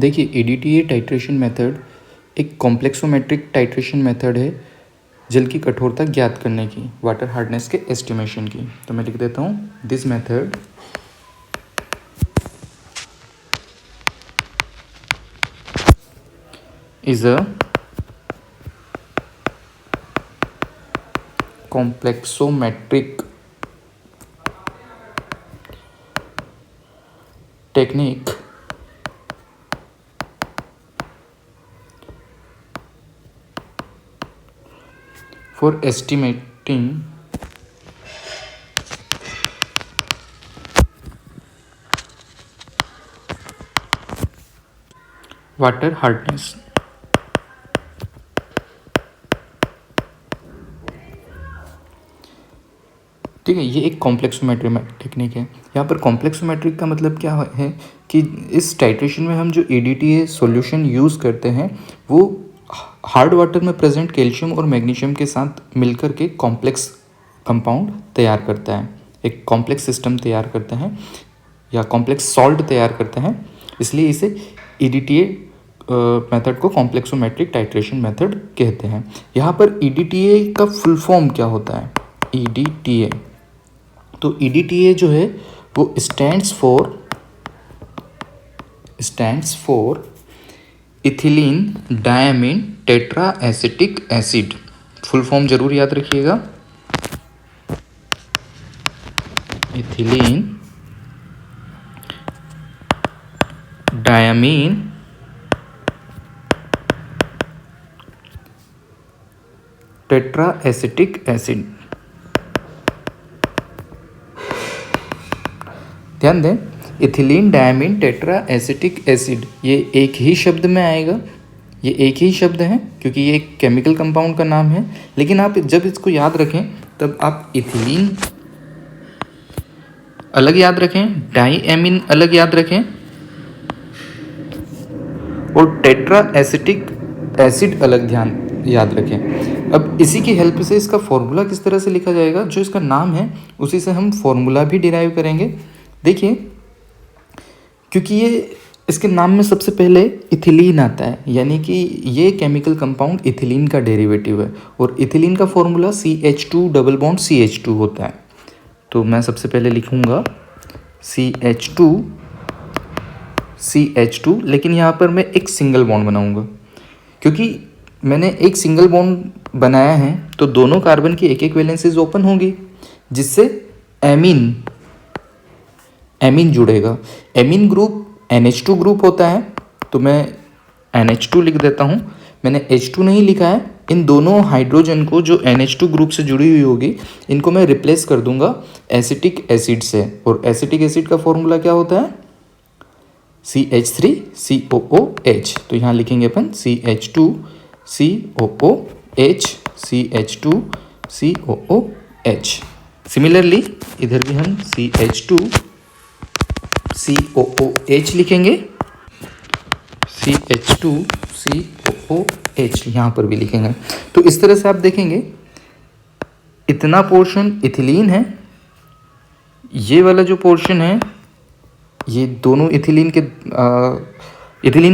देखिए EDTA titration method एक complexometric titration method है जल की कठोरता ज्ञात करने की, वाटर हार्डनेस के एस्टिमेशन की। तो मैं लिख देता हूँ, this method is a complexometric technique for estimating water hardness. ठीक है, ये एक कॉम्प्लेक्सोमेट्रिक टेक्निक है। यहाँ पर कॉम्प्लेक्सोमेट्रिक का मतलब क्या है कि इस टाइट्रेशन में हम जो EDTA सॉल्यूशन यूज़ करते हैं वो हार्ड वाटर में प्रेजेंट कैल्शियम और मैग्नीशियम के साथ मिलकर के कॉम्प्लेक्स कंपाउंड तैयार करता है, एक कॉम्प्लेक्स सिस्टम तैयार करते हैं या कॉम्प्लेक्स सॉल्ट तैयार करते हैं। इसलिए इसे EDTA मेथड को कॉम्प्लेक्सोमेट्रिक टाइट्रेशन मेथड कहते हैं। यहाँ पर EDTA का फुल फॉर्म क्या होता है? EDTA, तो EDTA जो है वो stands for ethylene diamine tetra acetic acid. Full form जरूर याद रखिएगा, ethylene diamine tetra acetic acid. ध्यान दें, ethylene diamine tetra acetic acid ये एक ही शब्द में आएगा, ये एक ही शब्द है क्योंकि ये एक केमिकल कंपाउंड का नाम है। लेकिन आप जब इसको याद रखें तब आप इथिलीन अलग याद रखें, डाईएमीन अलग याद रखें और टेट्रा एसिटिक एसिड अलग याद रखें। अब इसी की हेल्प से इसका फॉर्मूला किस तरह से लिखा जाएगा, जो इसका नाम है उसी से हम फॉर्मूला भी डिराइव करेंगे। देखिए, क्योंकि ये इसके नाम में सबसे पहले इथिलीन आता है, यानी कि ये केमिकल कंपाउंड इथिलीन का डेरिवेटिव है और इथिलीन का formula CH2 double bond CH2 होता है। तो मैं सबसे पहले लिखूँगा CH2, लेकिन यहाँ पर मैं एक सिंगल बॉन्ड बनाऊँगा। क्योंकि मैंने एक सिंगल बॉन्ड बनाया है तो दोनों कार्बन की एक एक वैलेंसीज ओपन होंगी, जिससे एमीन जुड़ेगा। एमीन ग्रुप NH2 ग्रुप होता है, तो मैं NH2 लिख देता हूँ। मैंने H2 नहीं लिखा है। इन दोनों हाइड्रोजन को जो NH2 ग्रुप से जुड़ी हुई होगी इनको मैं रिप्लेस कर दूंगा एसिटिक एसिड से, और एसिटिक एसिड का फॉर्मूला क्या होता है? CH3COOH। तो यहाँ लिखेंगे अपन CH2COOH, CH2COOH। सिमिलरली इधर भी हम CH2COOH लिखेंगे, CH2COOH यहाँ पर भी लिखेंगे। तो इस तरह से आप देखेंगे इतना पोर्शन इथिलीन है, ये वाला जो पोर्शन है ये दोनों इथिलीन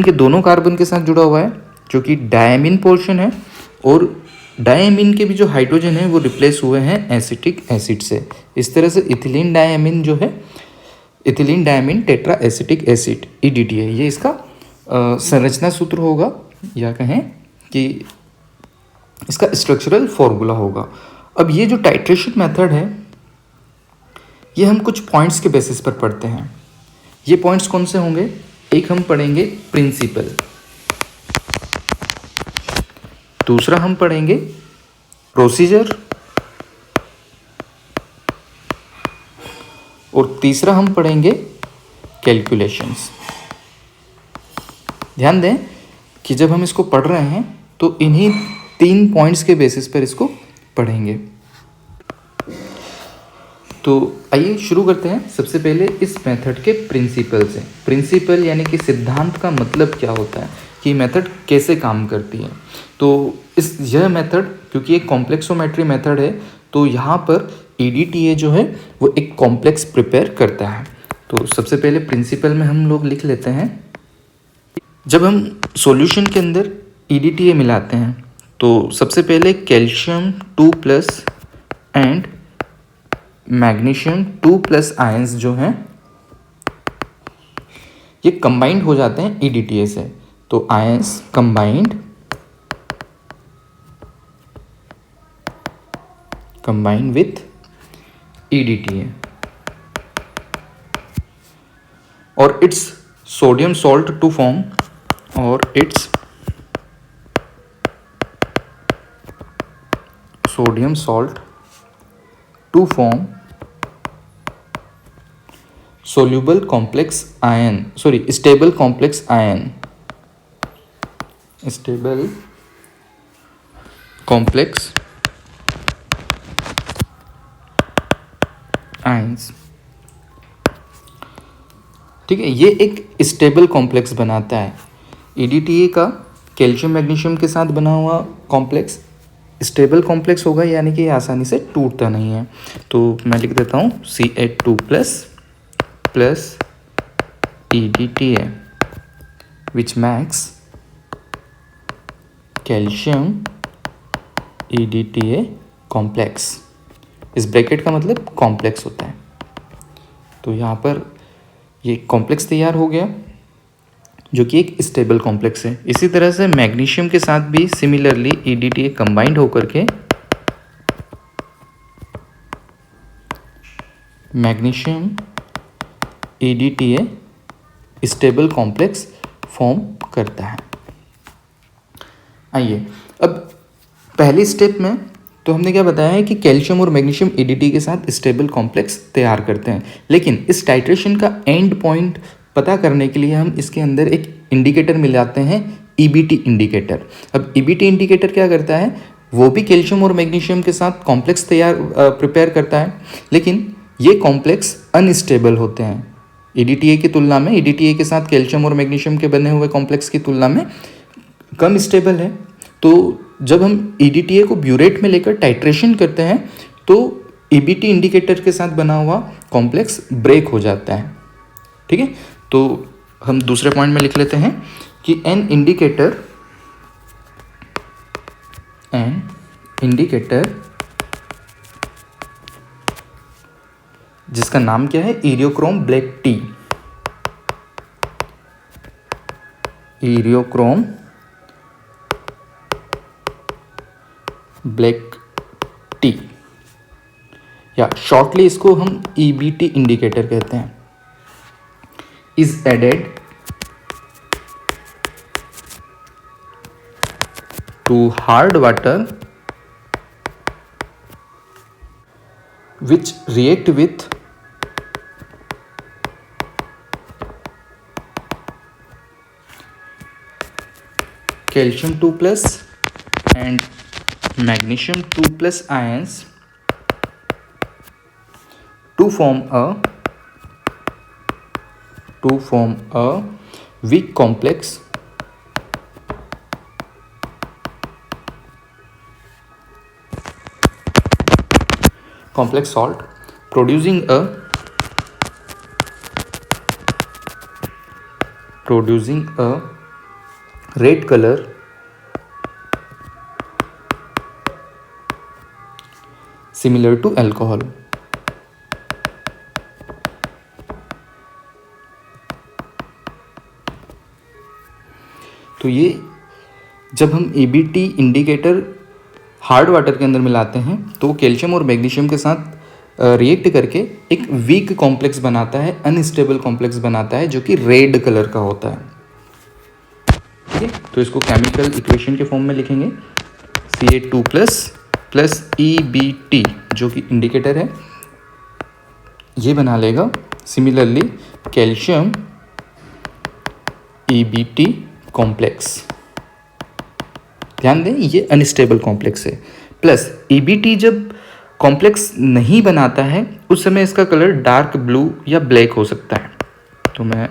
के दोनों कार्बन के साथ जुड़ा हुआ है जो कि डायमीन पोर्शन है, और डायमीन के भी जो हाइड्रोजन है वो रिप्लेस हुए हैं एसिटिक एसिड से। इस तरह से इथिलीन डायमीन जो है, ethylene diamine tetra acetic acid EDTA, ये इसका संरचना सूत्र होगा, या कहें कि इसका स्ट्रक्चरल फॉर्मूला होगा। अब ये जो टाइट्रेशन मेथड है ये हम कुछ पॉइंट्स के बेसिस पर पढ़ते हैं। ये पॉइंट्स कौन से होंगे? एक हम पढ़ेंगे प्रिंसिपल, दूसरा हम पढ़ेंगे प्रोसीजर, और तीसरा हम पढ़ेंगे कैलकुलेशंस। ध्यान दें कि जब हम इसको पढ़ रहे हैं तो इन्हीं 3 पॉइंट्स के बेसिस पर इसको पढ़ेंगे। तो आइए शुरू करते हैं। सबसे पहले इस मेथड के प्रिंसिपल से। प्रिंसिपल यानी कि सिद्धांत का मतलब क्या होता है कि मेथड कैसे काम करती है। तो यह मेथड क्योंकि एक कॉम्प्लेक्सोमेट्री मेथड है, तो यहाँ पर EDTA जो है वो एक कॉम्प्लेक्स प्रिपेयर करता है। तो सबसे पहले प्रिंसिपल में हम लोग लिख लेते हैं जब हम सॉल्यूशन के अंदर EDTA मिलाते हैं तो सबसे पहले कैल्शियम 2+ एंड मैग्नीशियम 2+ आयंस जो हैं ये कंबाइंड हो जाते हैं EDTA से। तो आयंस कंबाइंड विथ EDTA और its sodium salt to form sodium salt to form stable complex ion ions। ठीक है, ये एक स्टेबल कॉम्प्लेक्स बनाता है। EDTA का कैल्शियम मैग्नीशियम के साथ बना हुआ कॉम्प्लेक्स स्टेबल कॉम्प्लेक्स होगा, यानी कि आसानी से टूटता नहीं है। तो मैं लिख देता हूँ Ca2+ EDTA विच मैक्स कैल्शियम EDTA कॉम्प्लेक्स। इस ब्रैकेट का मतलब कॉम्प्लेक्स होता है। तो यहाँ पर ये कॉम्प्लेक्स तैयार हो गया जो कि एक स्टेबल कॉम्प्लेक्स है। इसी तरह से मैग्नीशियम के साथ भी सिमिलरली EDTA कंबाइंड होकर के magnesium EDTA stable complex form करता है। आइए अब पहली स्टेप में तो हमने क्या बताया है कि कैल्शियम और मैग्नीशियम EDTA के साथ स्टेबल कॉम्प्लेक्स तैयार करते हैं, लेकिन इस टाइट्रेशन का एंड पॉइंट पता करने के लिए हम इसके अंदर एक इंडिकेटर मिलाते हैं, EBT इंडिकेटर। अब EBT इंडिकेटर क्या करता है, वो भी कैल्शियम और मैग्नीशियम के साथ कॉम्प्लेक्स प्रिपेयर करता है, लेकिन ये कॉम्प्लेक्स अनस्टेबल होते हैं EDTA की तुलना में। EDTA के साथ कैल्शियम और मैग्नीशियम के बने हुए कॉम्प्लेक्स की तुलना में कम स्टेबल है। तो जब हम EDTA को ब्यूरेट में लेकर टाइट्रेशन करते हैं तो EBT इंडिकेटर के साथ बना हुआ कॉम्प्लेक्स ब्रेक हो जाता है। ठीक है, तो हम दूसरे पॉइंट में लिख लेते हैं कि एन इंडिकेटर जिसका नाम क्या है, Eriochrome black T. Eriochrome black T या शॉर्टली इसको हम EBT इंडिकेटर कहते हैं, is added to hard water which react with calcium 2+ and magnesium 2+ ions to form a weak complex salt producing a red color similar to alcohol। तो ये जब हम EBT indicator hard water के अंदर मिलाते हैं तो कैल्शियम और मैग्नीशियम के साथ रिएक्ट करके एक वीक कॉम्प्लेक्स बनाता है, अनस्टेबल कॉम्प्लेक्स बनाता है जो कि रेड कलर का होता है। ठीक है, तो इसको केमिकल इक्वेशन के फॉर्म में लिखेंगे Ca2+ EBT जो कि इंडिकेटर है, ये बना लेगा सिमिलरली कैल्शियम EBT कॉम्प्लेक्स। ध्यान दें ये अनस्टेबल कॉम्प्लेक्स है। प्लस EBT जब कॉम्प्लेक्स नहीं बनाता है उस समय इसका कलर डार्क ब्लू या ब्लैक हो सकता है, तो मैं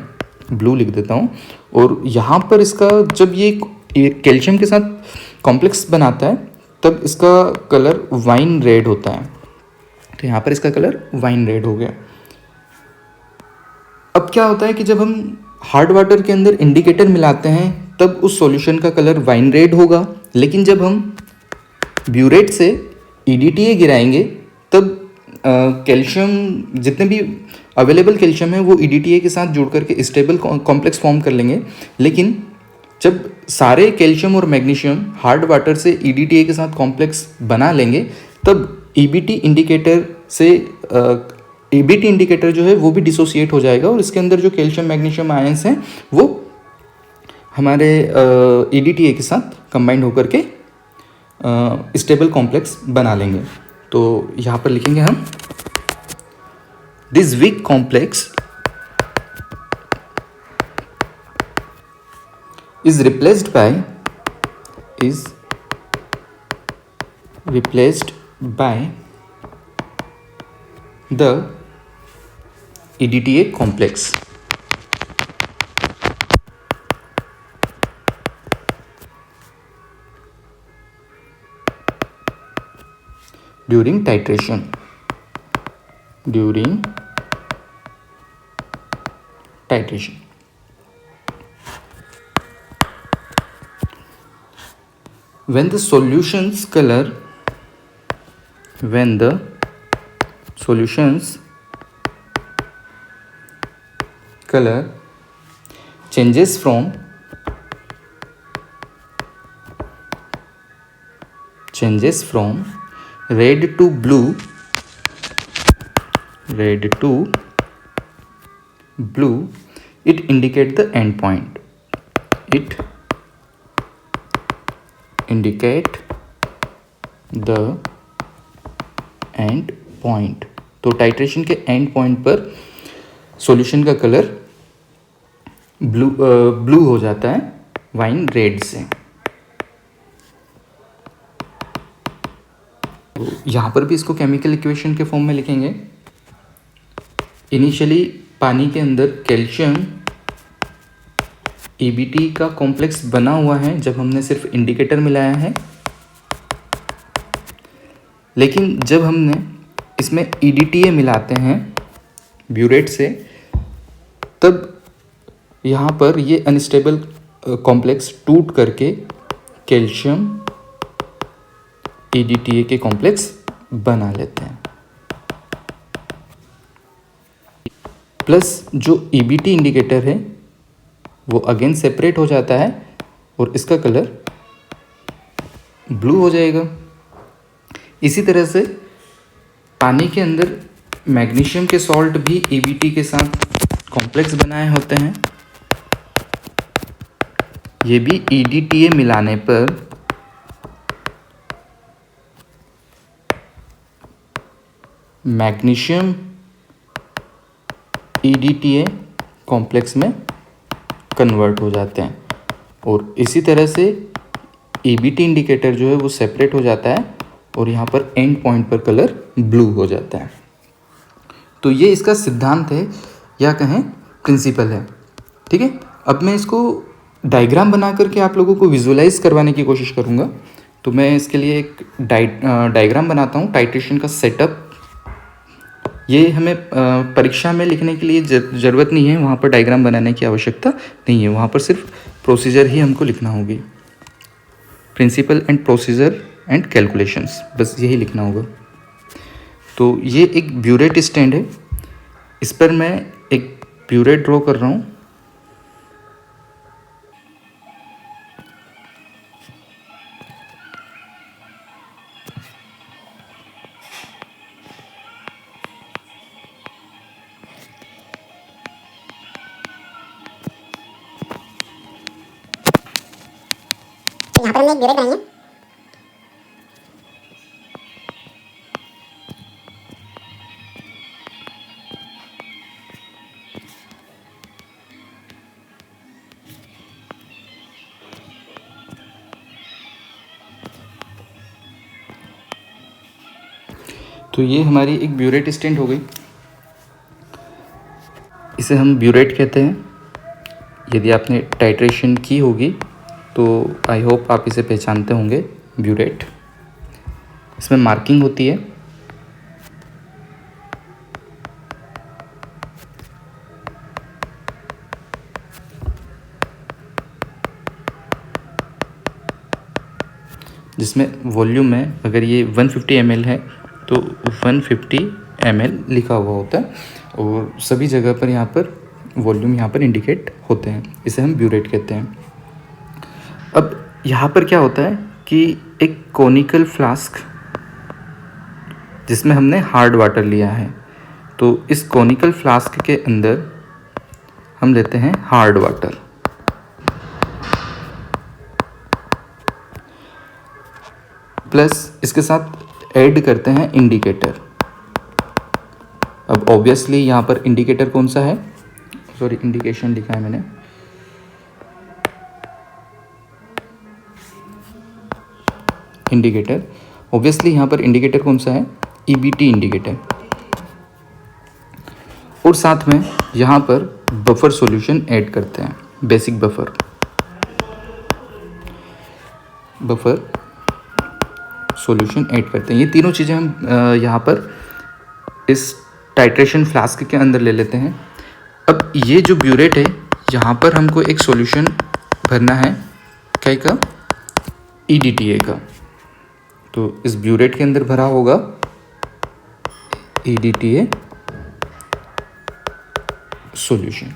ब्लू लिख देता हूँ। और यहाँ पर इसका जब ये कैल्शियम के साथ कॉम्प्लेक्स बनाता है तब इसका कलर वाइन रेड होता है, तो यहाँ पर इसका कलर वाइन रेड हो गया। अब क्या होता है कि जब हम हार्ड वाटर के अंदर इंडिकेटर मिलाते हैं तब उस सॉल्यूशन का कलर वाइन रेड होगा, लेकिन जब हम ब्यूरेट से EDTA गिराएंगे तब कैल्शियम जितने भी अवेलेबल कैल्शियम है वो EDTA के साथ जुड़ करके स्टेबल कॉम्प्लेक्स फॉर्म कर लेंगे। लेकिन जब सारे कैल्शियम और मैग्नीशियम हार्ड वाटर से EDTA के साथ कॉम्प्लेक्स बना लेंगे तब EBT इंडिकेटर से EBT इंडिकेटर जो है वो भी डिसोसिएट हो जाएगा और इसके अंदर जो कैल्शियम मैग्नीशियम आयंस हैं वो हमारे EDTA के साथ कंबाइंड होकर के स्टेबल कॉम्प्लेक्स बना लेंगे। तो यहाँ पर लिखेंगे हम this weak complex is replaced by the EDTA complex. During titration. When the solution's color changes from red to blue, it indicates the end point. तो टाइट्रेशन के एंड पॉइंट पर सॉल्यूशन का कलर ब्लू हो जाता है wine red से। तो यहाँ पर भी इसको केमिकल इक्वेशन के फॉर्म में लिखेंगे। इनिशियली पानी के अंदर कैल्शियम EBT का कॉम्प्लेक्स बना हुआ है जब हमने सिर्फ इंडिकेटर मिलाया है, लेकिन जब हमने इसमें EDTA मिलाते हैं ब्यूरेट से तब यहाँ पर ये अनस्टेबल कॉम्प्लेक्स टूट करके कैल्शियम EDTA के कॉम्प्लेक्स बना लेते हैं। प्लस जो EBT इंडिकेटर है वो अगेन सेपरेट हो जाता है और इसका कलर ब्लू हो जाएगा। इसी तरह से पानी के अंदर मैग्नीशियम के सॉल्ट भी EBT के साथ कॉम्प्लेक्स बनाए होते हैं। ये भी EDTA मिलाने पर मैग्नीशियम EDTA कॉम्प्लेक्स में कन्वर्ट हो जाते हैं और इसी तरह से EBT इंडिकेटर जो है वो सेपरेट हो जाता है और यहाँ पर एंड पॉइंट पर कलर ब्लू हो जाता है। तो ये इसका सिद्धांत है या कहें प्रिंसिपल है। ठीक है, अब मैं इसको डायग्राम बना करके आप लोगों को विजुअलाइज करवाने की कोशिश करूँगा। तो मैं इसके लिए एक डायग्राम बनाता हूँ टाइट्रेशन का सेटअप। ये हमें परीक्षा में लिखने के लिए ज़रूरत नहीं है, वहाँ पर डायग्राम बनाने की आवश्यकता नहीं है, वहाँ पर सिर्फ प्रोसीजर ही हमको लिखना होगी। Principle and procedure and calculations, बस यही लिखना होगा। तो ये एक ब्यूरेट स्टैंड है, इस पर मैं एक ब्यूरेट ड्रॉ कर रहा हूँ। यहाँ पर हमने एक ब्यूरेट बनाई है। तो ये हमारी एक ब्यूरेट स्टैंड हो गई, इसे हम ब्यूरेट कहते हैं। यदि आपने टाइट्रेशन की होगी तो आई होप आप इसे पहचानते होंगे, ब्यूरेट। इसमें मार्किंग होती है। जिसमें वॉल्यूम में अगर ये 150 ml है तो 150 ml लिखा हुआ होता है और सभी जगह पर यहाँ पर वॉल्यूम यहाँ पर इंडिकेट होते हैं। इसे हम ब्यूरेट कहते हैं। अब यहाँ पर क्या होता है कि एक कोनिकल फ्लास्क जिसमें हमने हार्ड वाटर लिया है, तो इस कोनिकल फ्लास्क के अंदर हम लेते हैं हार्ड वाटर। प्लस इसके साथ ऐड करते हैं इंडिकेटर। अब ऑब्वियसली यहाँ पर इंडिकेटर कौन सा है, सॉरी इंडिकेशन लिखा है मैंने, इंडिकेटर। ऑब्वियसली यहाँ पर इंडिकेटर कौन सा है, ईबीटी इंडिकेटर। और साथ में यहाँ पर बफर सॉल्यूशन ऐड करते हैं, बेसिक बफर सॉल्यूशन ऐड करते हैं। ये तीनों चीज़ें हम यहाँ पर इस टाइट्रेशन फ्लास्क के अंदर ले लेते हैं। अब ये जो ब्यूरेट है, यहाँ पर हमको एक सॉल्यूशन भरना है क्या का, EDTA का। तो इस ब्यूरेट के अंदर भरा होगा EDTA सॉल्यूशन।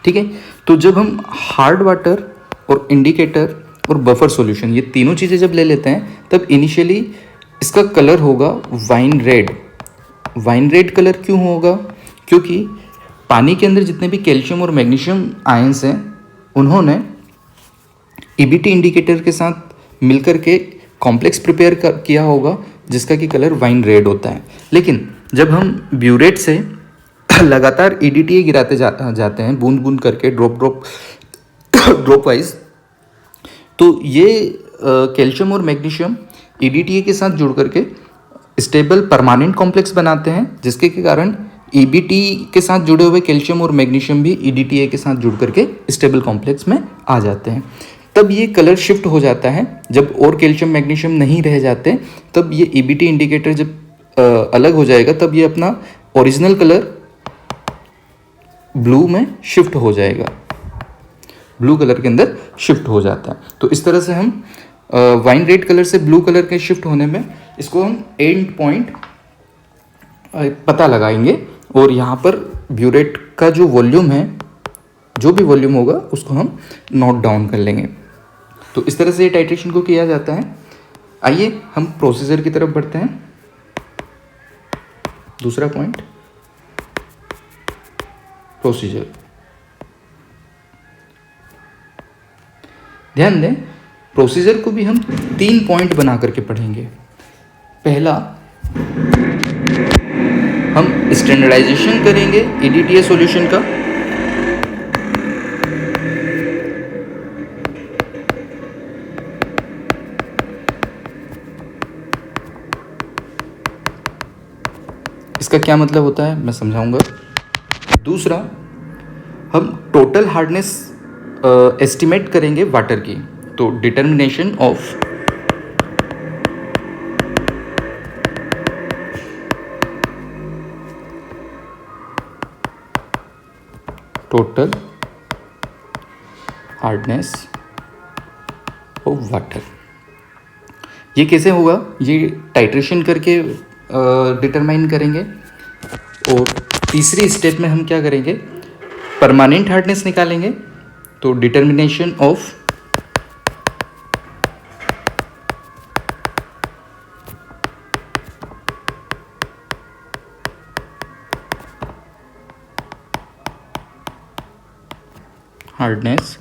ठीक है, तो जब हम हार्ड वाटर और इंडिकेटर और बफर सॉल्यूशन ये तीनों चीज़ें जब ले लेते हैं तब इनिशियली इसका कलर होगा wine red. Wine red colour क्यों होगा, क्योंकि पानी के अंदर जितने भी कैल्शियम और मैग्नीशियम आयंस हैं उन्होंने EBT इंडिकेटर के साथ मिलकर के कॉम्प्लेक्स प्रिपेयर किया होगा जिसका कि कलर वाइन रेड होता है। लेकिन जब हम ब्यूरेट से लगातार EDTA गिराते जाते हैं बूंद बूंद करके, ड्रॉप वाइज, तो ये कैल्शियम और मैग्नीशियम EDTA के साथ जुड़ करके स्टेबल परमानेंट कॉम्प्लेक्स बनाते हैं, जिसके के कारण EBT के साथ जुड़े हुए कैल्शियम और मैग्नीशियम भी EDTA के साथ जुड़ करके स्टेबल कॉम्प्लेक्स में आ जाते हैं। तब ये कलर शिफ्ट हो जाता है। जब और कैल्शियम मैग्नीशियम नहीं रह जाते तब ये EBT इंडिकेटर जब अलग हो जाएगा तब ये अपना ओरिजिनल कलर ब्लू में शिफ्ट हो जाएगा, ब्लू कलर के अंदर शिफ्ट हो जाता है। तो इस तरह से हम वाइन रेड कलर से ब्लू कलर के शिफ्ट होने में इसको हम एंड पॉइंट पता लगाएंगे और यहाँ पर ब्यूरेट का जो वॉल्यूम है, जो भी वॉल्यूम होगा उसको हम नोट डाउन कर लेंगे। तो इस तरह से ये टाइट्रेशन को किया जाता है। आइए हम प्रोसीजर की तरफ बढ़ते हैं। दूसरा पॉइंट, प्रोसीजर। ध्यान दें, प्रोसीजर को भी हम 3 पॉइंट बना करके पढ़ेंगे। पहला, हम स्टैंडर्डाइजेशन करेंगे EDTA सॉल्यूशन का। इसका क्या मतलब होता है मैं समझाऊंगा। दूसरा, हम टोटल हार्डनेस एस्टिमेट करेंगे वाटर की, तो determination of total hardness of water. ये कैसे होगा, ये टाइट्रेशन करके डिटरमाइन करेंगे। और तीसरी स्टेप में हम क्या करेंगे, परमानेंट हार्डनेस निकालेंगे, तो determination of hardness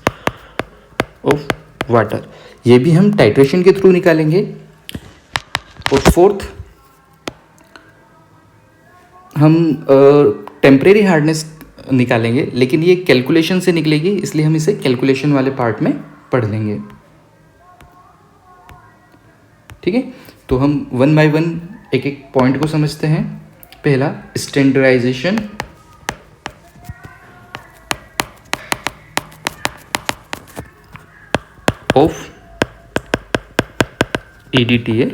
of water, ये भी हम टाइट्रेशन के थ्रू निकालेंगे। और फोर्थ, हम टेम्परेरी हार्डनेस निकालेंगे, लेकिन ये कैलकुलेशन से निकलेगी, इसलिए हम इसे कैलकुलेशन वाले पार्ट में पढ़ लेंगे। ठीक है, तो हम 1 बाय 1 एक एक पॉइंट को समझते हैं। पहला, standardisation of EDTA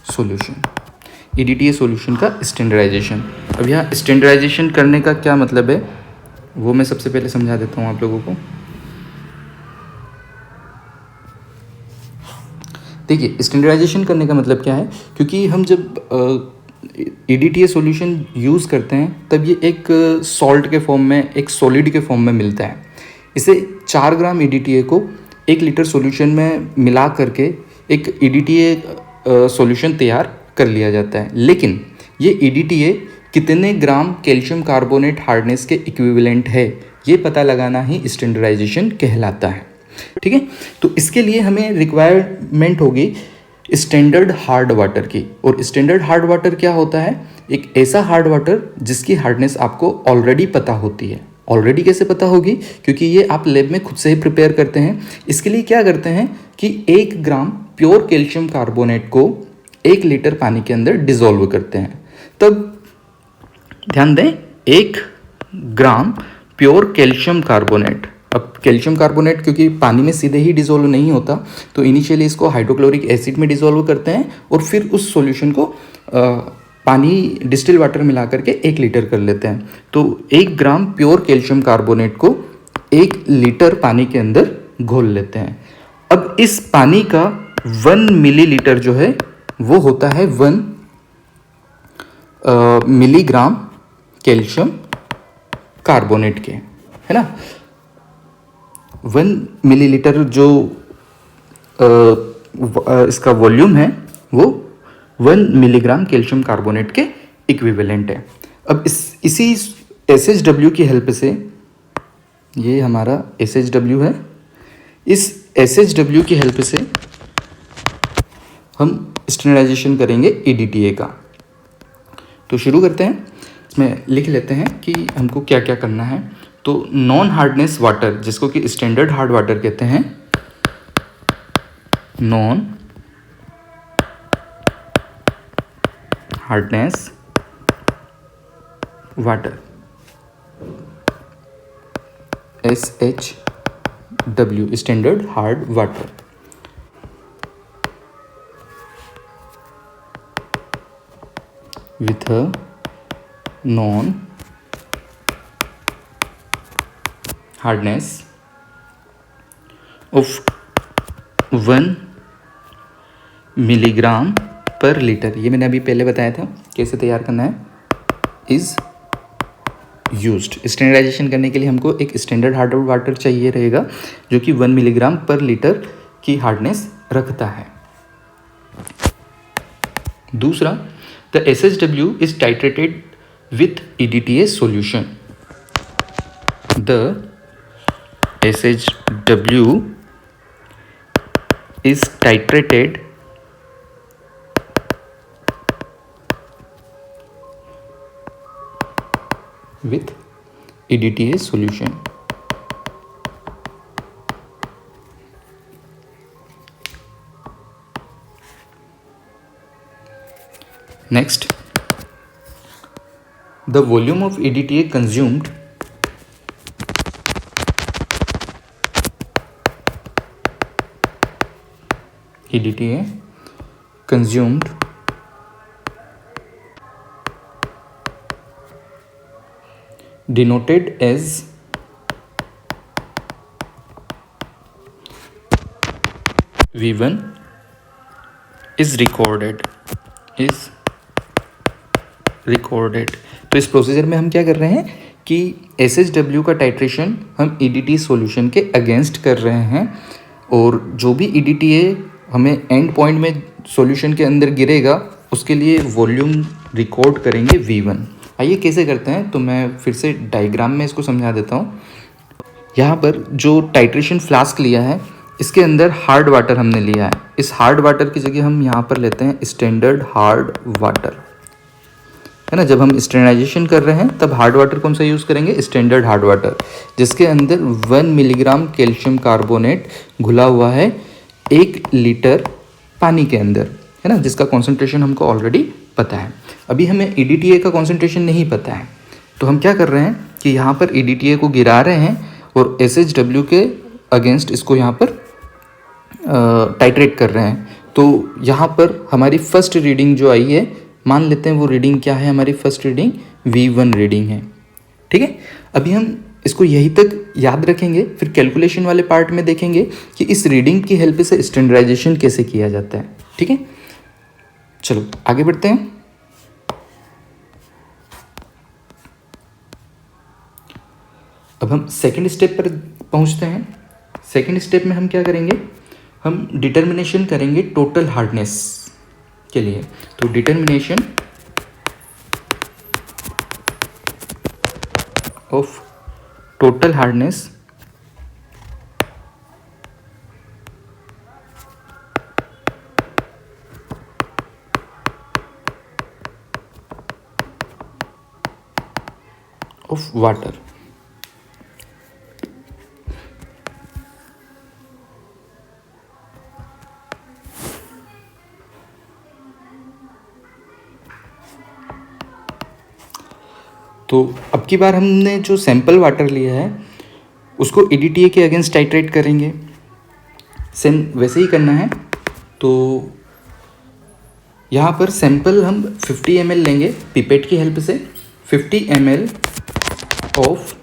solution, EDTA solution का स्टैंडर्डाइजेशन। अब यहाँ स्टैंडर्डाइजेशन करने का क्या मतलब है वो मैं सबसे पहले समझा देता हूँ आप लोगों को। देखिए स्टैंडर्डाइजेशन करने का मतलब क्या है, क्योंकि हम जब EDTA सॉल्यूशन यूज़ करते हैं तब ये एक सॉल्ट के फॉर्म में, एक सॉलिड के फॉर्म में मिलता है। इसे 4 ग्राम EDTA को 1 लीटर सॉल्यूशन में मिला करके एक EDTA सॉल्यूशन तैयार कर लिया जाता है। लेकिन ये EDTA कितने ग्राम कैल्शियम कार्बोनेट हार्डनेस के इक्विवेलेंट है, ये पता लगाना ही स्टैंडर्डाइजेशन कहलाता है। ठीक है, तो इसके लिए हमें रिक्वायरमेंट होगी स्टैंडर्ड हार्ड वाटर की। और स्टैंडर्ड हार्ड वाटर क्या होता है? एक ऐसा हार्ड वाटर जिसकी हार्डनेस आपको ऑलरेडी पता होती है। ऑलरेडी कैसे पता होगी? क्योंकि ये आप लैब में खुद से ही प्रिपेयर करते हैं। इसके लिए क्या करते हैं कि 1 ग्राम प्योर कैल्शियम कार्बोनेट को 1 लीटर पानी के अंदर डिसॉल्व करते हैं। तब ध्यान दें, 1 ग्राम प्योर कैल्शियम कार्बोनेट। अब कैल्शियम कार्बोनेट क्योंकि पानी में सीधे ही डिसॉल्व नहीं होता, तो इनिशियली इसको हाइड्रोक्लोरिक एसिड में डिसॉल्व करते हैं और फिर उस सॉल्यूशन को पानी डिस्टिल वाटर मिला करके 1 लीटर कर लेते हैं। तो 1 ग्राम प्योर कैल्शियम कार्बोनेट को 1 लीटर पानी के अंदर घोल लेते हैं। अब इस पानी का 1 मिलीलीटर जो है वो होता है 1 मिलीग्राम कैल्शियम कार्बोनेट के, है ना। 1 मिलीलीटर जो इसका वॉल्यूम है वो 1 मिलीग्राम कैल्शियम कार्बोनेट के इक्विवेलेंट है। अब इसी SHW की हेल्प से, ये हमारा SHW है, इस SHW की हेल्प से हम स्टैंडर्डाइजेशन करेंगे EDTA का। तो शुरू करते हैं। इसमें लिख लेते हैं कि हमको क्या क्या करना है। तो नॉन हार्डनेस वाटर, जिसको कि स्टैंडर्ड हार्ड वाटर कहते हैं, non hardness water SHW, standard hard water, with a non hardness of 1 milligram पर लीटर। ये मैंने अभी पहले बताया था कैसे तैयार करना है। Is used. स्टैंडर्डाइजेशन करने के लिए हमको एक स्टैंडर्ड हार्ड वाटर चाहिए रहेगा जो कि 1 मिलीग्राम पर लीटर की हार्डनेस रखता है। दूसरा, the SHW is titrated with EDTA solution. The SHW is titrated with EDTA solution. Next, the volume of EDTA consumed denoted as V1 is recorded. तो इस प्रोसीजर में हम क्या कर रहे हैं कि SHW का टाइट्रेशन हम EDTA सॉल्यूशन के अगेंस्ट कर रहे हैं, और जो भी EDTA हमें एंड पॉइंट में सॉल्यूशन के अंदर गिरेगा उसके लिए वॉल्यूम रिकॉर्ड करेंगे V1। आइए कैसे करते हैं, तो मैं फिर से डायग्राम में इसको समझा देता हूँ। यहाँ पर जो टाइट्रेशन फ्लास्क लिया है इसके अंदर हार्ड वाटर हमने लिया है। इस हार्ड वाटर की जगह हम यहाँ पर लेते हैं स्टैंडर्ड हार्ड वाटर, है ना। जब हम स्टैंडर्डाइजेशन कर रहे हैं तब हार्ड वाटर कौन सा यूज़ करेंगे? स्टैंडर्ड हार्ड वाटर, जिसके अंदर 1 मिलीग्राम कैल्शियम कार्बोनेट घुला हुआ है 1 लीटर पानी के अंदर, है ना, जिसका कॉन्सेंट्रेशन हमको ऑलरेडी पता है। अभी हमें EDTA का कॉन्सेंट्रेशन नहीं पता है, तो हम क्या कर रहे हैं कि यहाँ पर EDTA को गिरा रहे हैं और SHW के अगेंस्ट इसको यहाँ पर टाइट्रेट कर रहे हैं। तो यहाँ पर हमारी फर्स्ट रीडिंग जो आई है, मान लेते हैं वो रीडिंग क्या है, हमारी फर्स्ट रीडिंग V1 रीडिंग है। ठीक है, अभी हम इसको यहीं तक याद रखेंगे, फिर कैलकुलेशन वाले पार्ट में देखेंगे कि इस रीडिंग की हेल्प से स्टैंडर्डाइजेशन कैसे किया जाता है। ठीक है, चलो आगे बढ़ते हैं। अब हम सेकंड स्टेप पर पहुंचते हैं। सेकंड स्टेप में हम क्या करेंगे, हम डिटर्मिनेशन करेंगे टोटल हार्डनेस के लिए। तो determination of total hardness of water. तो अब की बार हमने जो सैंपल वाटर लिया है उसको EDTA के अगेंस्ट टाइट्रेट करेंगे। सेम वैसे ही करना है। तो यहाँ पर सैंपल हम 50 ml लेंगे पिपेट की हेल्प से। 50 ml of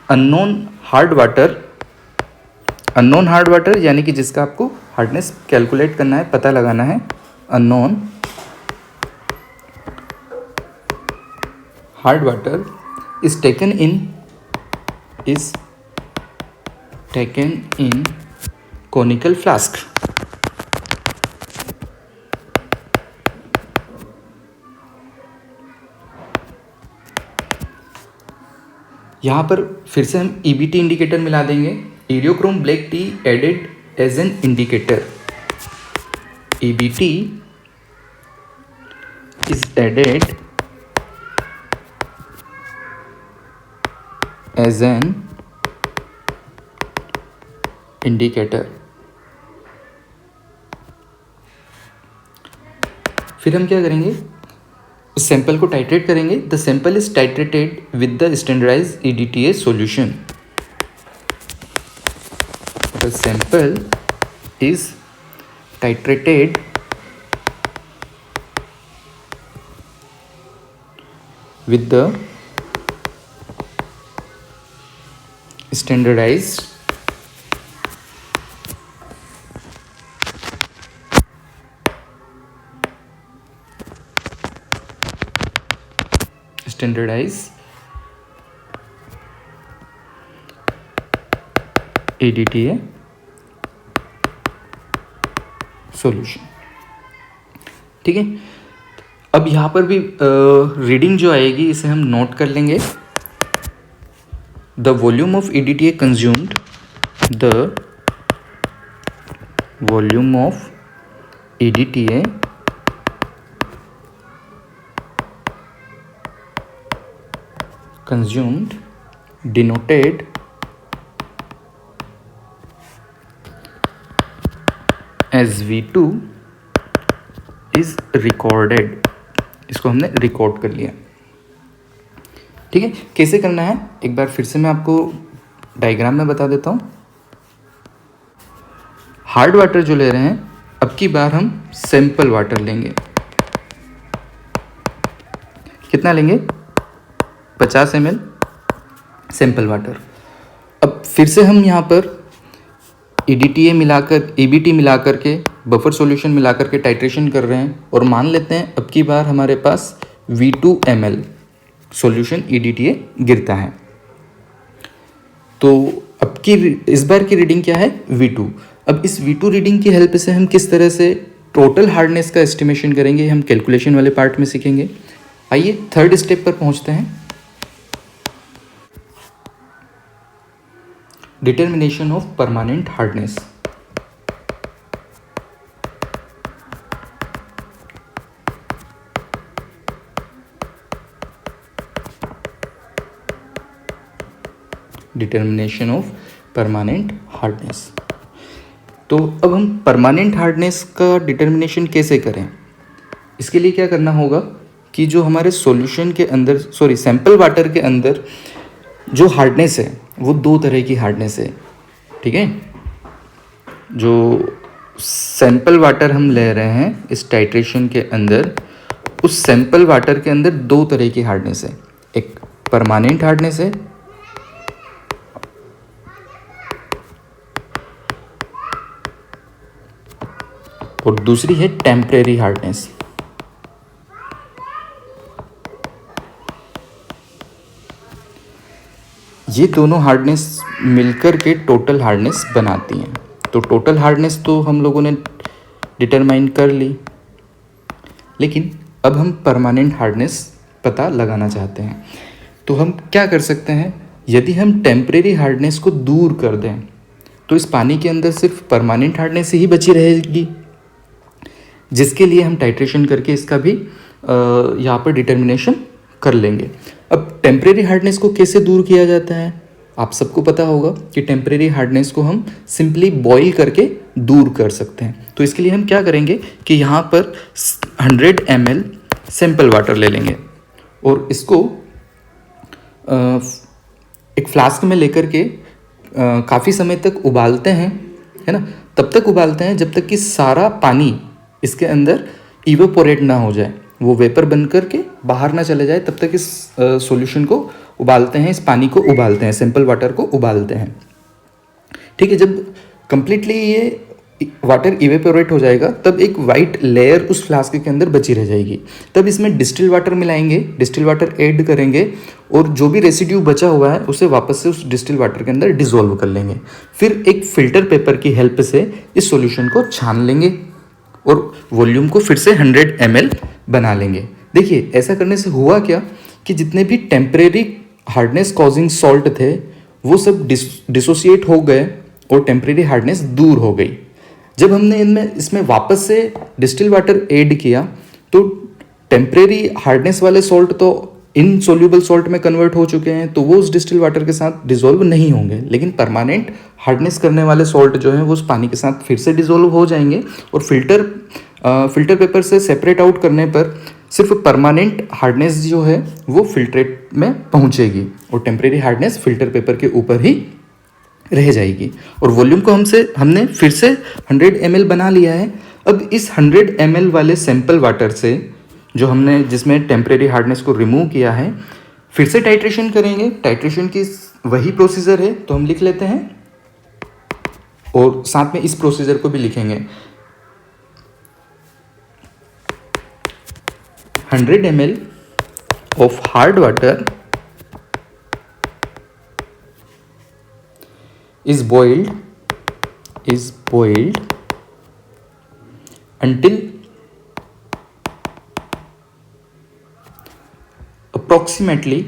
unknown hard water यानी कि जिसका आपको हार्डनेस कैलकुलेट करना है, पता लगाना है। Unknown hard water is taken in conical flask। यहाँ पर फिर से हम EBT इंडिकेटर मिला देंगे। Eriochrome black T added as an indicator. EBT is added as an indicator। फिर हम क्या करेंगे, उस सैंपल को टाइट्रेट करेंगे। The sample is titrated with the standardised EDTA solution. The sample is titrated with the standardized EDTA solution. ठीक है, अब यहाँ पर भी रीडिंग जो आएगी इसे हम नोट कर लेंगे। The volume of EDTA consumed, the volume of EDTA consumed denoted as V2 is recorded. इसको हमने रिकॉर्ड कर लिया। ठीक है, कैसे करना है एक बार फिर से मैं आपको डायग्राम में बता देता हूँ। हार्ड वाटर जो ले रहे हैं, अब की बार हम सैंपल वाटर लेंगे। कितना लेंगे, 50 ml सैंपल वाटर। अब फिर से हम यहाँ पर EDTA मिलाकर EBT मिलाकर के बफर सॉल्यूशन मिलाकर के टाइट्रेशन कर रहे हैं और मान लेते हैं अब की बार हमारे पास V2 ml सॉल्यूशन EDTA गिरता है। तो अब की इस बार की रीडिंग क्या है, V2। अब इस V2 रीडिंग की हेल्प से हम किस तरह से टोटल हार्डनेस का एस्टिमेशन करेंगे, हम कैलकुलेशन वाले पार्ट में सीखेंगे। आइए थर्ड स्टेप पर पहुंचते हैं। Determination of permanent hardness. Determination of permanent hardness. तो अब हम परमानेंट हार्डनेस का डिटर्मिनेशन कैसे करें, इसके लिए क्या करना होगा कि जो हमारे सॉल्यूशन के अंदर सैंपल वाटर के अंदर जो हार्डनेस है वो दो तरह की हार्डनेस है। ठीक है, जो सैंपल वाटर हम ले रहे हैं इस टाइट्रेशन के अंदर, उस सैंपल वाटर के अंदर दो तरह की हार्डनेस है। एक परमानेंट हार्डनेस है और दूसरी है टेम्परेरी हार्डनेस। ये दोनों हार्डनेस मिलकर के टोटल हार्डनेस बनाती हैं। तो टोटल हार्डनेस तो हम लोगों ने डिटरमाइन कर ली, लेकिन अब हम परमानेंट हार्डनेस पता लगाना चाहते हैं। तो हम क्या कर सकते हैं, यदि हम टेम्परेरी हार्डनेस को दूर कर दें तो इस पानी के अंदर सिर्फ परमानेंट हार्डनेस ही बची रहेगी, जिसके लिए हम टाइट्रेशन करके इसका भी यहाँ पर डिटर्मिनेशन कर लेंगे। अब टेम्परेरी हार्डनेस को कैसे दूर किया जाता है, आप सबको पता होगा कि टेम्परेरी हार्डनेस को हम सिंपली बॉईल करके दूर कर सकते हैं। तो इसके लिए हम क्या करेंगे कि यहाँ पर 100 ml सैंपल वाटर ले लेंगे और इसको एक फ्लास्क में लेकर के काफ़ी समय तक उबालते हैं, है ना। तब तक उबालते हैं जब तक कि सारा पानी इसके अंदर इवेपोरेट ना हो जाए, वो वेपर बन करके बाहर ना चले जाए, तब तक इस सॉल्यूशन को उबालते हैं, इस पानी को उबालते हैं, सिंपल वाटर को उबालते हैं। ठीक है, जब कंप्लीटली ये वाटर इवेपोरेट हो जाएगा तब एक वाइट लेयर उस फ्लास्क के अंदर बची रह जाएगी। तब इसमें डिस्टिल वाटर मिलाएंगे, डिस्टिल वाटर ऐड करेंगे और जो भी रेसिड्यू बचा हुआ है उसे वापस से उस डिस्टिल वाटर के अंदर डिसॉल्व कर लेंगे। फिर एक फिल्टर पेपर की हेल्प से इस सॉल्यूशन को छान लेंगे और वॉल्यूम को फिर से 100 ml बना लेंगे। देखिए ऐसा करने से हुआ क्या कि जितने भी टेम्परेरी हार्डनेस कॉजिंग सॉल्ट थे वो सब डिसोसिएट हो गए और टेम्परेरी हार्डनेस दूर हो गई। जब हमने इसमें वापस से डिस्टिल वाटर ऐड किया तो टेम्परेरी हार्डनेस वाले सॉल्ट तो इनसोल्यूबल सॉल्ट में कन्वर्ट हो चुके हैं, तो वो उस डिस्टिल वाटर के साथ डिसॉल्व नहीं होंगे, लेकिन परमानेंट हार्डनेस करने वाले सॉल्ट जो है वो उस पानी के साथ फिर से डिसॉल्व हो जाएंगे और फिल्टर पेपर से सेपरेट आउट करने पर सिर्फ परमानेंट हार्डनेस जो है वो फिल्ट्रेट में पहुंचेगी और टेम्परेरी हार्डनेस फिल्टर पेपर के ऊपर ही रह जाएगी। और वॉल्यूम को हमने फिर से 100 ml बना लिया है। अब इस 100 ml वाले सैंपल वाटर से जो हमने जिसमें टेम्परेरी हार्डनेस को रिमूव किया है, फिर से टाइट्रेशन करेंगे। टाइट्रेशन की वही प्रोसीजर है तो हम लिख लेते हैं और साथ में इस प्रोसीजर को भी लिखेंगे। 100 ml of hard water is boiled until approximately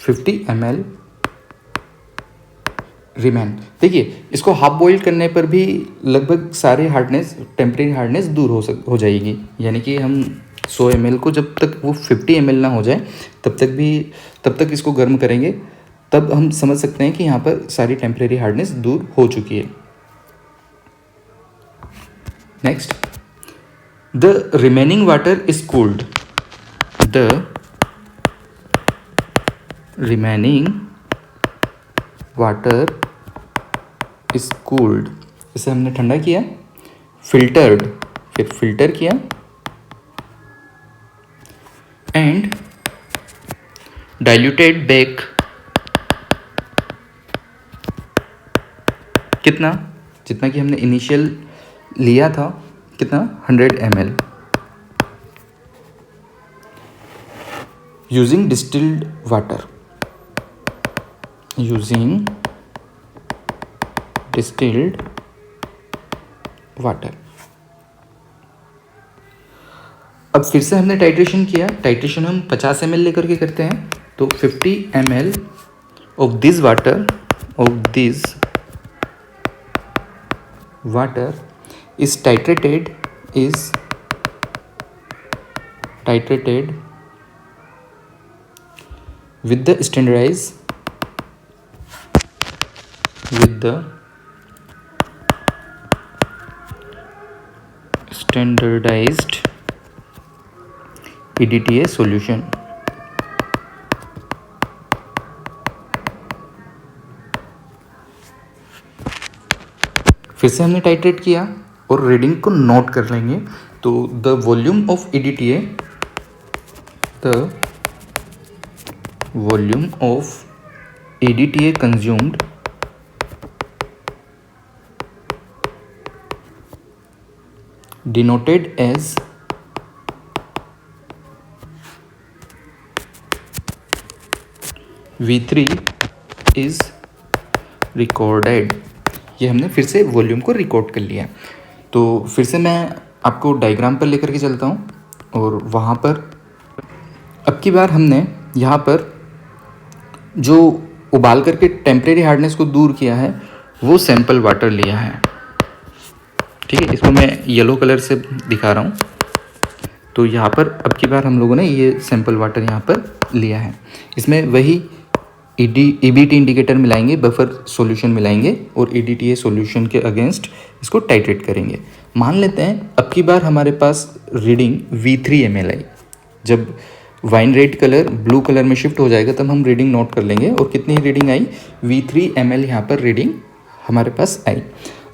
50 ml remain. देखिए इसको हाफ बॉइल करने पर भी लगभग सारे हार्डनेस टेम्परेरी हार्डनेस दूर हो जाएगी, यानी कि हम 100 ml को जब तक वो 50 ml ना हो जाए तब तक इसको गर्म करेंगे, तब हम समझ सकते हैं कि यहाँ पर सारी टेम्परेरी हार्डनेस दूर हो चुकी है। Next, the remaining water is cooled. The remaining water is cooled, इसे हमने ठंडा किया, फिल्टर्ड, फिर फिल्टर किया एंड डाइल्यूटेड बैक। कितना, जितना कि हमने इनिशियल लिया था, कितना, 100 ml using distilled water, using distilled water. अब फिर से हमने टाइट्रेशन किया। टाइट्रेशन हम 50 ml लेकर के करते हैं, तो 50 ml of this water is titrated with the standardized EDTA solution। फिर से हमने टाइट्रेट किया और रीडिंग को नोट कर लेंगे। तो तो the volume of EDTA, the volume of EDTA consumed denoted as V3 is recorded। ये हमने फिर से वॉल्यूम को रिकॉर्ड कर लिया। तो फिर से मैं आपको डायग्राम पर लेकर के चलता हूँ और वहाँ पर अब की बार हमने यहाँ पर जो उबाल करके टेम्परेरी हार्डनेस को दूर किया है वो सैंपल वाटर लिया है। ठीक है, इसको मैं येलो कलर से दिखा रहा हूँ। तो यहाँ पर अब की बार हम लोगों ने ये सैंपल वाटर यहाँ पर लिया है। इसमें वही EBT इंडिकेटर मिलाएंगे, बफर सॉल्यूशन मिलाएंगे और EDTA सॉल्यूशन के अगेंस्ट इसको टाइट्रेट करेंगे। मान लेते हैं अब की बार हमारे पास रीडिंग V3 ml आई। जब wine red colour blue colour में शिफ्ट हो जाएगा तब हम रीडिंग नोट कर लेंगे और कितनी रीडिंग आई, V3 ml यहाँ पर रीडिंग हमारे पास आई।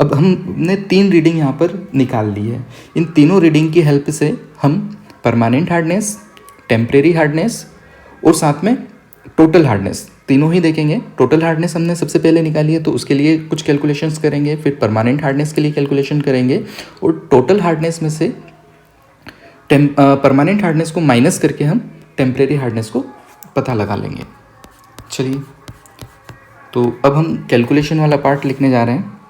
अब हमने 3 रीडिंग यहाँ पर निकाल ली है। इन तीनों रीडिंग की हेल्प से हम परमानेंट हार्डनेस, टेम्परेरी हार्डनेस और साथ में टोटल हार्डनेस तीनों ही देखेंगे। टोटल हार्डनेस हमने सबसे पहले निकाली है तो उसके लिए कुछ कैलकुलेशंस करेंगे, फिर परमानेंट हार्डनेस के लिए कैलकुलेशन करेंगे और टोटल हार्डनेस में से परमानेंट हार्डनेस को माइनस करके हम टेम्परेरी हार्डनेस को पता लगा लेंगे। चलिए, तो अब हम कैलकुलेशन वाला पार्ट लिखने जा रहे हैं।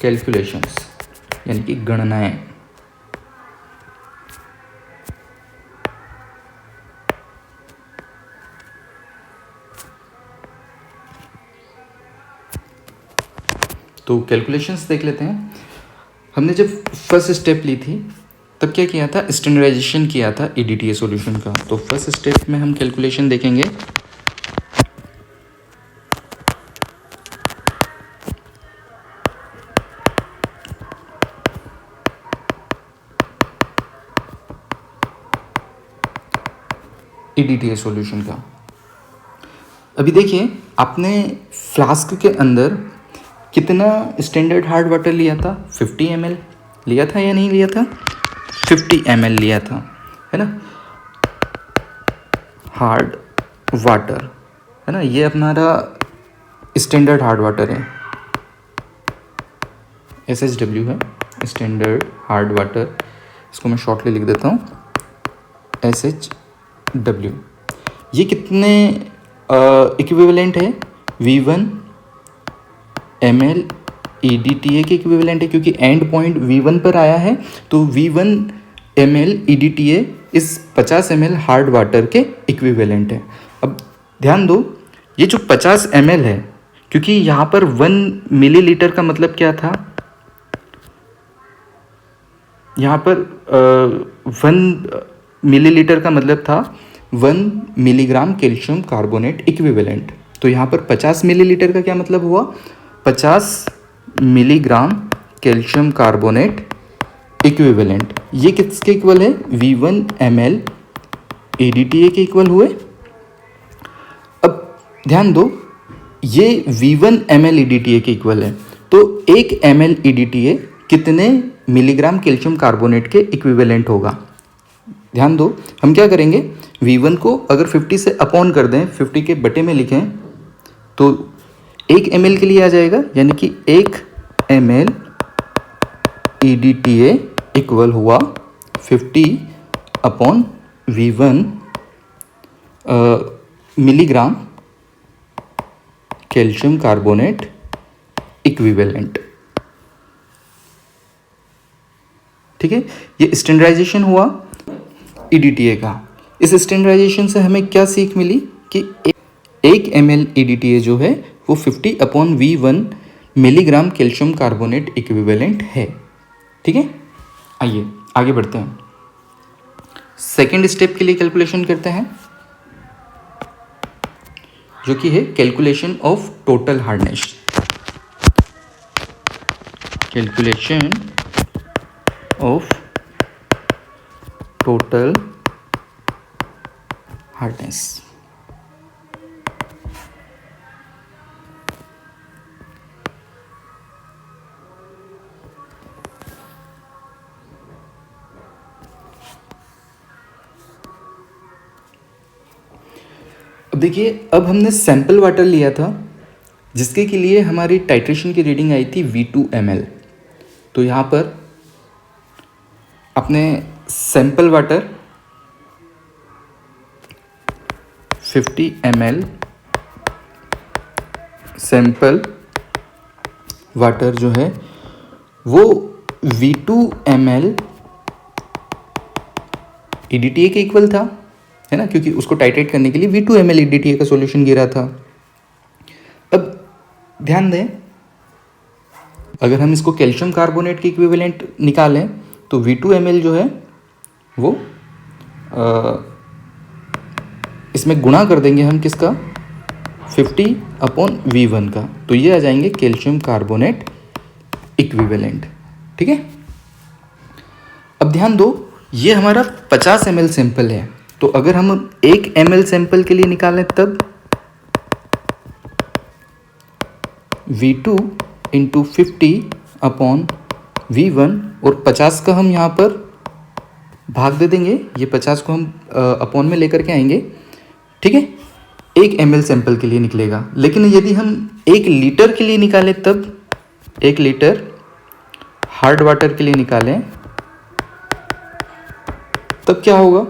कैलकुलेशंस यानी कि गणनाएं। तो कैलकुलेशंस देख लेते हैं। हमने जब फर्स्ट स्टेप ली थी तब क्या किया था, स्टैंडर्डाइजेशन किया था EDTA सॉल्यूशन का। तो फर्स्ट स्टेप में हम कैलकुलेशन देखेंगे। EDTA सॉल्यूशन का अभी देखिए, आपने फ्लास्क के अंदर कितना स्टैंडर्ड हार्ड वाटर लिया था, 50 ml लिया था या नहीं लिया था, 50 ml लिया था, है ना, हार्ड वाटर, है ना। ये हमारा स्टैंडर्ड हार्ड वाटर है, SHW है, स्टैंडर्ड हार्ड वाटर। इसको मैं शॉर्टली लिख देता हूँ, SHW। ये कितने इक्विवेलेंट है, V1 ml EDTA के इक्विवेलेंट है, क्योंकि एंड पॉइंट V1 पर आया है। तो V1 ml EDTA इस 50 ml हार्ड वाटर के इक्विवेलेंट है। अब ध्यान दो, ये जो 50 ml है, क्योंकि यहाँ पर 1 मिलीलीटर का मतलब क्या था, यहाँ पर 1 मिलीलीटर का मतलब था 1 मिलीग्राम कैल्शियम कार्बोनेट इक्विवेलेंट। तो यहाँ पर 50 मिलीलीटर का क्या मतलब हुआ, 50 मिलीग्राम कैल्शियम कार्बोनेट इक्विवेलेंट। ये किसके इक्वल है, V1 ml EDTA के इक्वल हुए। अब ध्यान दो, ये V1 ml EDTA के इक्वल है। तो 1 ml EDTA कितने मिलीग्राम कैल्शियम कार्बोनेट के इक्विवेलेंट होगा। ध्यान दो, हम क्या करेंगे, V1 को अगर 50 से अपॉन कर दें, 50 के बटे में लिखें तो 1 ml के लिए आ जाएगा, यानी कि 1 ml EDTA इक्वल हुआ 50 upon V1 milligram calcium carbonate equivalent. ठीक है, ये स्टैंडर्डाइजेशन हुआ EDTA का। इस स्टैंडर्डाइजेशन से हमें क्या सीख मिली कि 1 ml EDTA जो है वो 50 upon V1 milligram calcium carbonate equivalent है। ठीक है, आइए आगे बढ़ते हैं। सेकेंड स्टेप के लिए कैलकुलेशन करते हैं, जो कि है calculation of total hardness. Calculation of total hardness. अब देखिए, अब हमने सैंपल वाटर लिया था जिसके के लिए हमारी टाइट्रेशन की रीडिंग आई थी V2 ml। तो यहाँ पर अपने sample water 50 ml sample water जो है वो V2 ml EDTA के इक्वल था, है ना, क्योंकि उसको टाइट्रेट करने के लिए V2 ml EDTA का सॉल्यूशन गिरा था। अब ध्यान दें, अगर हम इसको कैल्शियम कार्बोनेट के इक्विवेलेंट निकालें तो V2 ml जो है वो इसमें गुणा कर देंगे हम किसका, 50/V1 का, तो ये आ जाएंगे कैल्शियम कार्बोनेट इक्विवेलेंट। ठीक है। अब ध्यान दो, ये हमारा 50 ml सैंपल है, तो अगर हम 1 ml सैंपल के लिए निकालें तब V2 × 50/V1 और 50 का हम यहाँ पर भाग दे देंगे, ये 50 को हम अपॉन में लेकर के आएंगे। ठीक है, 1 ml सैंपल के लिए निकलेगा। लेकिन यदि हम 1 लीटर के लिए निकालें तब 1 लीटर हार्ड वाटर के लिए निकालें तब क्या होगा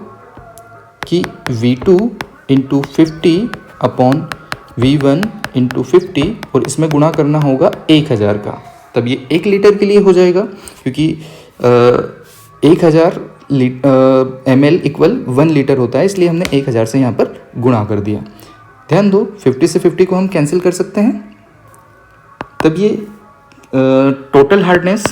कि V2 × 50/V1 × 50 और इसमें गुणा करना होगा 1000 का, तब ये 1 लीटर के लिए हो जाएगा, क्योंकि 1000 ml = 1 लीटर होता है, इसलिए हमने 1000 से यहाँ पर गुणा कर दिया। ध्यान दो, 50 से 50 को हम कैंसिल कर सकते हैं, तब ये टोटल हार्डनेस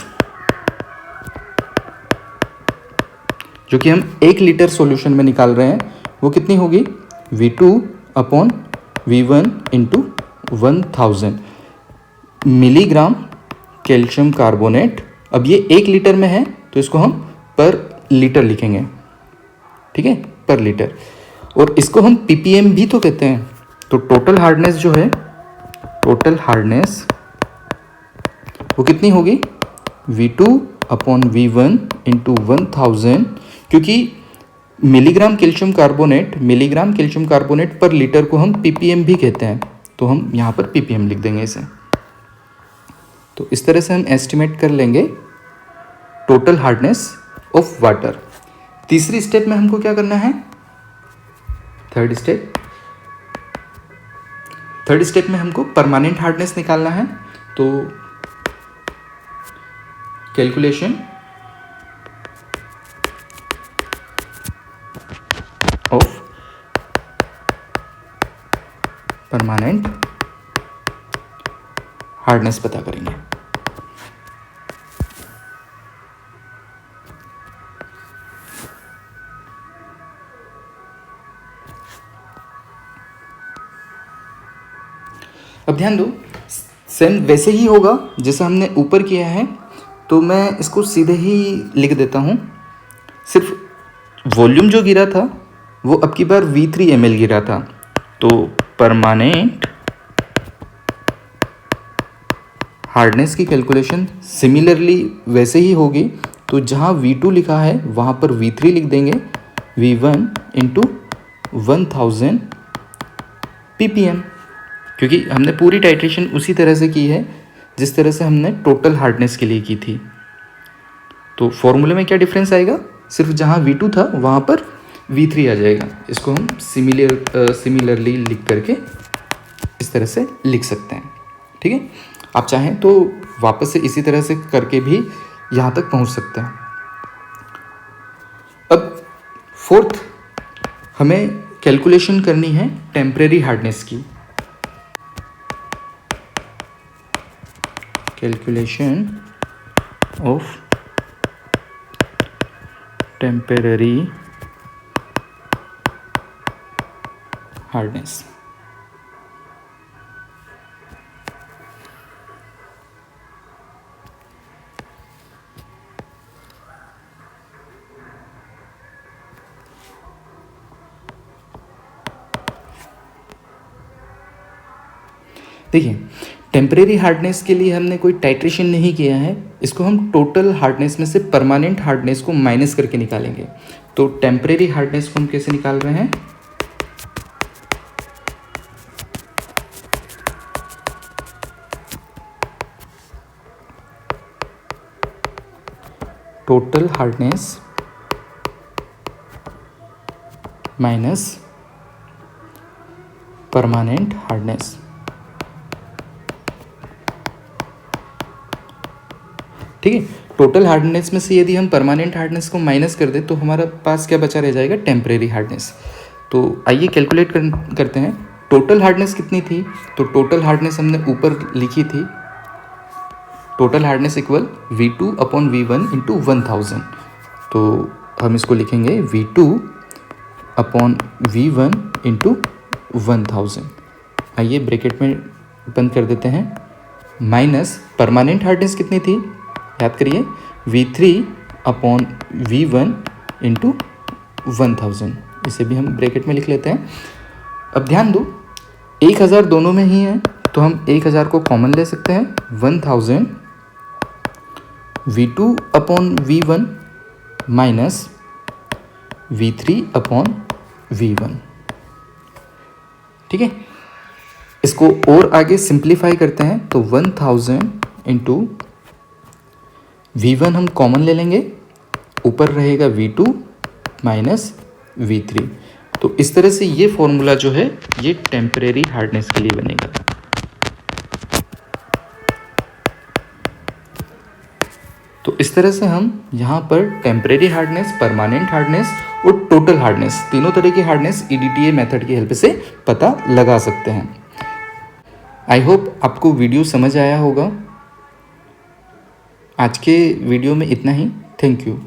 जो कि हम 1 लीटर सॉल्यूशन में निकाल रहे हैं वो कितनी होगी, V2/V1 × 1000 मिलीग्राम कैल्शियम कार्बोनेट। अब ये 1 लीटर में है तो इसको हम पर लीटर लिखेंगे। ठीक है, पर लीटर, और इसको हम ppm भी तो कहते हैं। तो टोटल हार्डनेस जो है, टोटल हार्डनेस वो कितनी होगी, V2/V1 × 1000, क्योंकि मिलीग्राम कैल्शियम कार्बोनेट पर लीटर को हम ppm भी कहते हैं, तो हम यहाँ पर ppm लिख देंगे इसे। तो इस तरह से हम एस्टिमेट कर लेंगे टोटल हार्डनेस ऑफ वाटर। तीसरी स्टेप में हमको क्या करना है, थर्ड स्टेप में हमको परमानेंट हार्डनेस निकालना है। तो कैलकुलेशन ऑफ परमानेंट हार्डनेस पता करेंगे। अब ध्यान दो, सेम वैसे ही होगा जैसा हमने ऊपर किया है, तो मैं इसको सीधे ही लिख देता हूँ। सिर्फ वॉल्यूम जो गिरा था वो अब की बार V3 ml गिरा था, तो परमानेंट हार्डनेस की कैलकुलेशन सिमिलरली वैसे ही होगी। तो जहाँ V2 लिखा है वहाँ पर V3 लिख देंगे, V1 × 1000 ppm, क्योंकि हमने पूरी टाइट्रेशन उसी तरह से की है जिस तरह से हमने टोटल हार्डनेस के लिए की थी। तो फॉर्मूले में क्या डिफरेंस आएगा, सिर्फ जहाँ V2 था वहाँ पर V3 आ जाएगा। इसको हम सिमिलरली लिख करके इस तरह से लिख सकते हैं। ठीक है, आप चाहें तो वापस से इसी तरह से करके भी यहाँ तक पहुँच सकते हैं। अब फोर्थ, हमें कैलकुलेशन करनी है टेम्परेरी हार्डनेस की। Calculation of temporary hardness. देखिए, टेम्परेरी हार्डनेस के लिए हमने कोई टाइट्रेशन नहीं किया है, इसको हम टोटल हार्डनेस में से परमानेंट हार्डनेस को माइनस करके निकालेंगे। तो टेम्परेरी हार्डनेस को हम कैसे निकाल रहे हैं, total hardness minus permanent hardness. ठीक है, टोटल हार्डनेस में से यदि हम परमानेंट हार्डनेस को माइनस कर दें तो हमारा पास क्या बचा रह जाएगा, टेम्परेरी हार्डनेस। तो आइए कैलकुलेट करते हैं। टोटल हार्डनेस कितनी थी, तो टोटल हार्डनेस हमने ऊपर लिखी थी, total hardness equal V2 upon V1 into 1000। तो हम इसको लिखेंगे V2 अपॉन V1 इंटू 1000। आइए ब्रैकेट में बंद कर देते हैं, माइनस परमानेंट हार्डनेस कितनी थी, याद करिए, V3 अपॉन V1 इंटू 1000। इसे भी हम ब्रैकेट में लिख लेते हैं। अब ध्यान दो, 1000 दोनों में ही है, तो हम 1000 को कॉमन ले सकते हैं। 1000 V2 upon V1 minus V3 upon V1। ठीक है, इसको और आगे सिंप्लीफाई करते हैं, तो 1000 इंटू V1 हम कॉमन ले लेंगे, ऊपर रहेगा V2 माइनस V3। तो इस तरह से ये फॉर्मूला जो है ये टेम्परेरी हार्डनेस के लिए बनेगा। तो इस तरह से हम यहाँ पर टेम्परेरी हार्डनेस, परमानेंट हार्डनेस और टोटल हार्डनेस, तीनों तरह की हार्डनेस EDTA मेथड की हेल्प से पता लगा सकते हैं। आई होप आपको वीडियो समझ आया होगा। आज के वीडियो में इतना ही। Thank you.